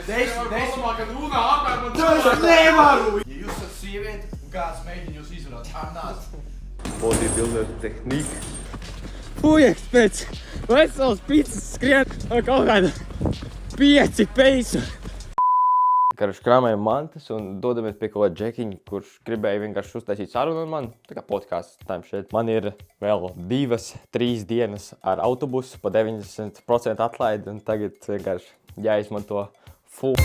Desmit, kad runā apmēram man Es nevaru! Ja jūs esat sievieti un kāds mēģina jūs izvarāt, nāc. Bodybuilder tehnika. Fujeks pēc veselas picas skrien kaut kāda 5 peisu. Karš krāmējam mantas un dodamies pie kaut kāda džekiņa, kurš gribēja vienkārši uztaisīt sarunu ar mani. Tā kā podcasts time šeit. Man ir vēl 2-3 dienas ar autobusu pa 90% atlaidi un tagad vienkārši jāizmanto full.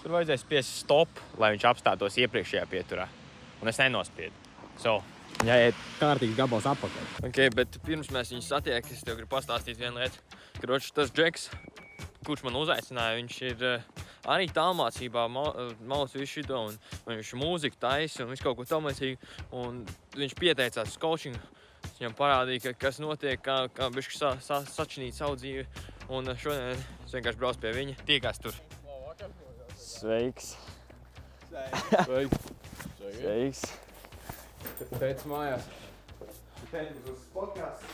Tur vajadzēja spiest stop, lai viņš apstātos iepriekšējā pieturā. Un es nenospiedu. Jāiet kārtīgs gabals atpakaļ. Ok, bet pirms mēs viņu satiek, es tev gribu pastāstīt vienu lietu. Kroči, tas džeks, kurš man uzaicināja, viņš ir arī tālmācībā malus visu šito, un viņš mūziku taisa un visu kaut ko tamlīdzīgu. Un viņš pieteicās uz coachingu. Es viņam parādīja, kas notiek, kā bišķi sačinīt savu dzīvi. Un šodien es vienkārši braucu pie viņa. Tiekās tur. Sveiks. Sveiks. Teicu mājās. Teicu uz podcastu.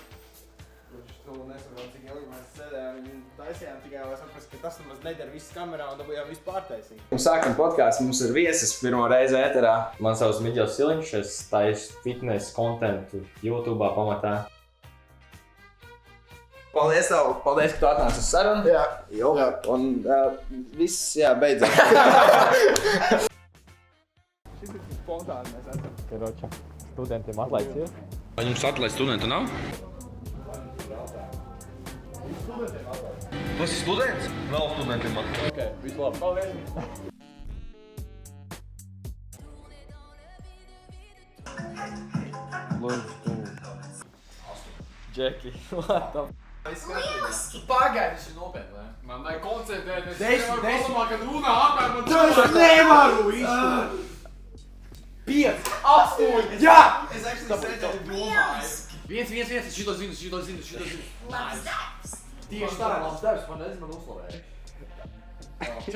Kurš tu nesaprot, cik ilgi mēs sēdējām un taisījām tikai, lai saprast, ka tas nemaz nedara viss kamerā un dabūjām visu pārtaisīt. Un sākam podcastu, mums ir viesis pirmo reizi ēterā. Man savs Miģels Siliņš, es taisu fitness kontentu YouTube'ā pamatā. Paldies tev, paldies, ka tu atnāci uz sarunu. Jā. Jo. Un viss, beidzās. Šis ir spontāni mēs esam. Karoča, studentiem atlaids ir. Vai jums atlaist studentu nav? Tu esi students? Vēl studentiem atlaist. Ok, visu labi. Paldies. Džeki, what the Pagaidi, tas ir nopietni, vai? Man vajag koncentrēties. Desmit, kad runā apmēram man Es nevaru visu! 5, 8, jā! Es actually sēdēju domāju. 1, šito zinu. Tieši tā, labs darbs, man nezinu, man uzslavēja. 4.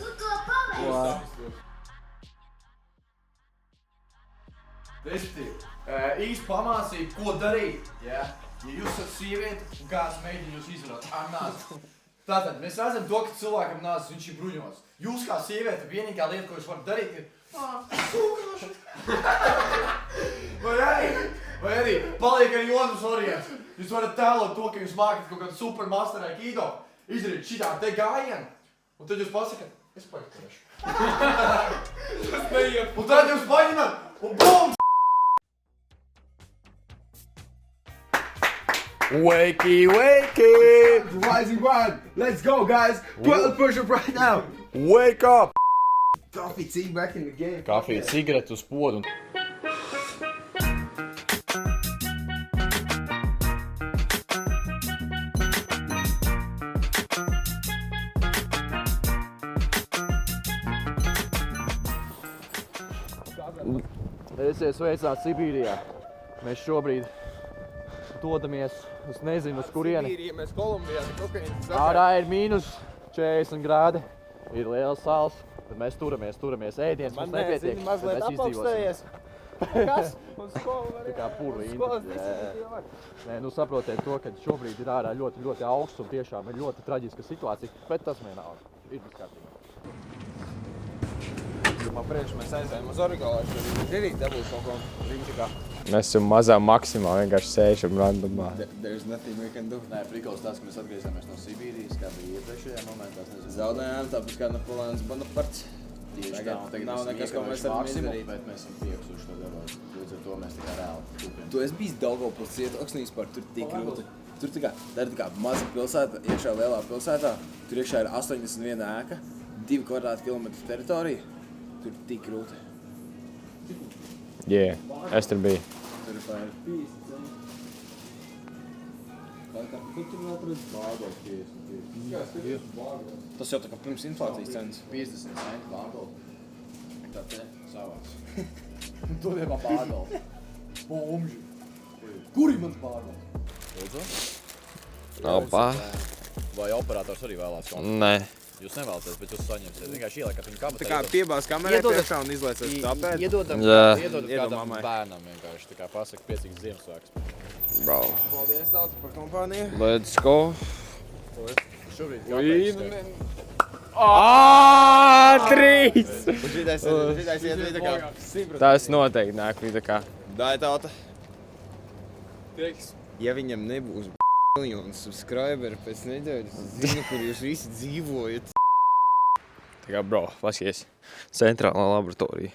Tu to pavēsti! Desmit, īsti pamācību, ko darīt, ja jūs esat sievieti un kāds mēģina jūs izvarāt, nāc. Tātad, mēs redzam to, ka cilvēkam nāc, viņš ir bruņos. Jūs kā sieviete, vienīgā lieta, ko jūs varat darīt, ir sūknoši. Vai arī paliek arī otrs variants. Jūs varat tēlot to, ka jūs mākat kaut kādu supermaster aikido, izdarīt šitā te gājienu, un tad jūs pasakat, es paikturēšu. Tas neiet. Un tad jūs paņemat un bum! Wakey! Rising one! Let's go, guys! 12 push-up right now! Wake up! Coffee, tea, back in the game. Kafija, cigaretu uz podu. Esiet sveicināti Sibīrijā. Mēs šobrīd dodamies uz nezinu uz kurieni. Sibīrija, mēs Kolumbijā, kokaīnas sakā. Ārā ir mīnus 40 grādi, ir liels sals, tad mēs turamies ēdiens, mums nepietiek, tad mazliet mēs izdzīvosim. Kas? Un skolu var Tā kā puru skolas inti. disciplīna var. Nē, nu saprotiet to, ka šobrīd ir ārā ļoti augsts un tiešām ir ļoti traģiska situācija, bet tas vienalga, ir viss kārtībā. Man priekš mēs aizējām uz Origolāšu, arī žirīt dabūs kaut ko riņķikā. Mēs esam mazā maksimā, vienkārši sēžam randumā. There's nothing we can do. Nē, prikals tas, ka mēs atgriezāmies no Sibīrijas, kā bija iepriekšējā momentā, es nezinu. Zaudējām, tāpēc kā Napoleons Bonaparts. Tieši tā, un tagad nav mēs nekas, esam ko mēs ieguvuši varam maksimumu, izdarīt. bet mēs esam piekusuši to darot. Līdz ar to mēs tikai reāli tupjam. Tu esi bijis Daugavpils cietoksnīs par tur tik grūti. Tur tā kā maza pilsēta, iekšā lielā pilsētā. Tur iekšā ir 81 ēka, 2 kvadrātkilometru teritorija. Tur tik grūti. Jā, es tur biju. Tur ir pār 50 centi. Kur tur vēl tur ir? Bārgols 50. Jā, skaties, bārgols. Tas jau tā kā pirms inflācijas cenas. 50 centi bārgols. Tā te savās. Dodiet man bārgols. Bomži. Kur ir mans bārgols? Opa. Vai operators arī vēlās kontaktu? Nē. Jūs nevēlaties, bet jūs saņemsiet. Vienkārši ieliekat viņu kabatā. Tā kā piebāz kamerā priekšā un izlaicat tāpēc. Iedodat Jā. kādam mammai. bērnam vienkārši. Tā kā pasaka priecīgs Ziemassvētkus. Bro. Paldies daudz par kompāniju. Let's go. Šobrīd kāpēc? Trīs! Šitais iet tā kā. Tas noteikti nāk viņa tā kā. Dai tauta. Ja viņam nebūs miljonu subscriberi pēc nedēļas, es zinu, kur jūs visi dzīvojat. Tā kā, bro, paskaties. Centrālā laboratorija.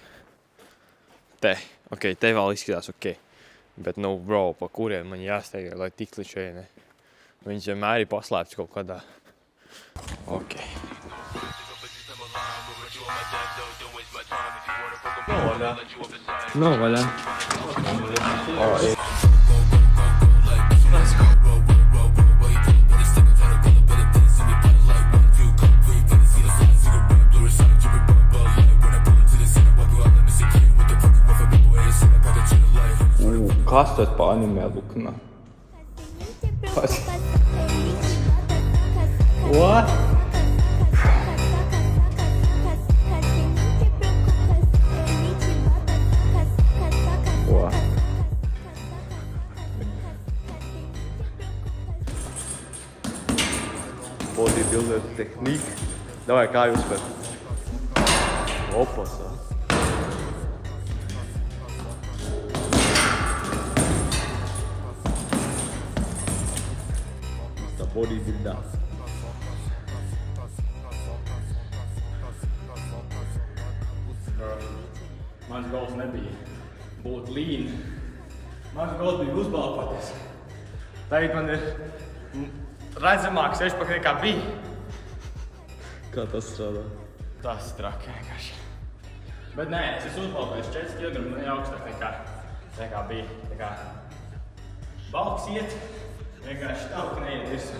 Te. Ok, te vēl izskatās ok. Bet, nu, bro, pa kuriem man jāsteigā, lai tik līdz šeit. Viņš vienmēr ir paslēpts kaut kādā. Ok. Nav vaļā. Kas tas pa animē luknā? What? What? Bodybuilder technique. Давай, kā jūs par? Opasa. Mr. Bodybuilder. Mans goals nebija būt lean. Mans goals bija uzbalpoties. Tagad man ir redzamāk sešpak nekā bija. Kā tas strādā? Tas traki vienkārši. Bet nē, es esmu uzbalpojis 4 kg un ir augstāk nekā bija. Tā kā balks iet, vienkārši tā, ka neiet visu.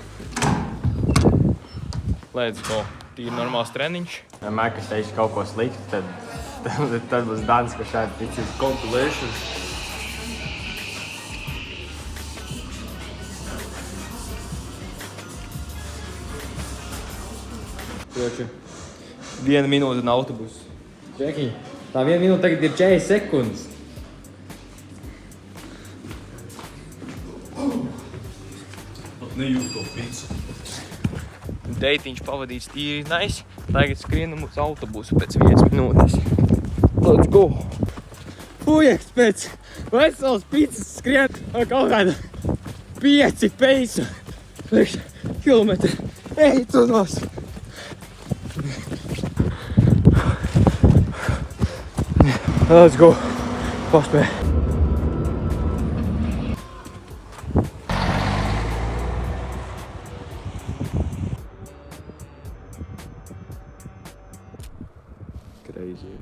Let's go. Tīri normāls treniņš. Vienmēr, kad teikšu kaut ko sliktu, tad būs Dans, ka šādi ticības compilation. Kroči, 1 minūte un autobusu. Čeki, tā 1 minūte tagad ir 40 sekundes. Pat nejūt to pīcu. Deitiņš pavadīts tīri nice. Tagad skrienam uz autobusu pēc 1 minūtes. Let's go! Fujeks pēc veselas pīcis skrien kaut kāda 5 peisu kilometri. Ej, tu nos! Let's go! Paspēj! Crazy.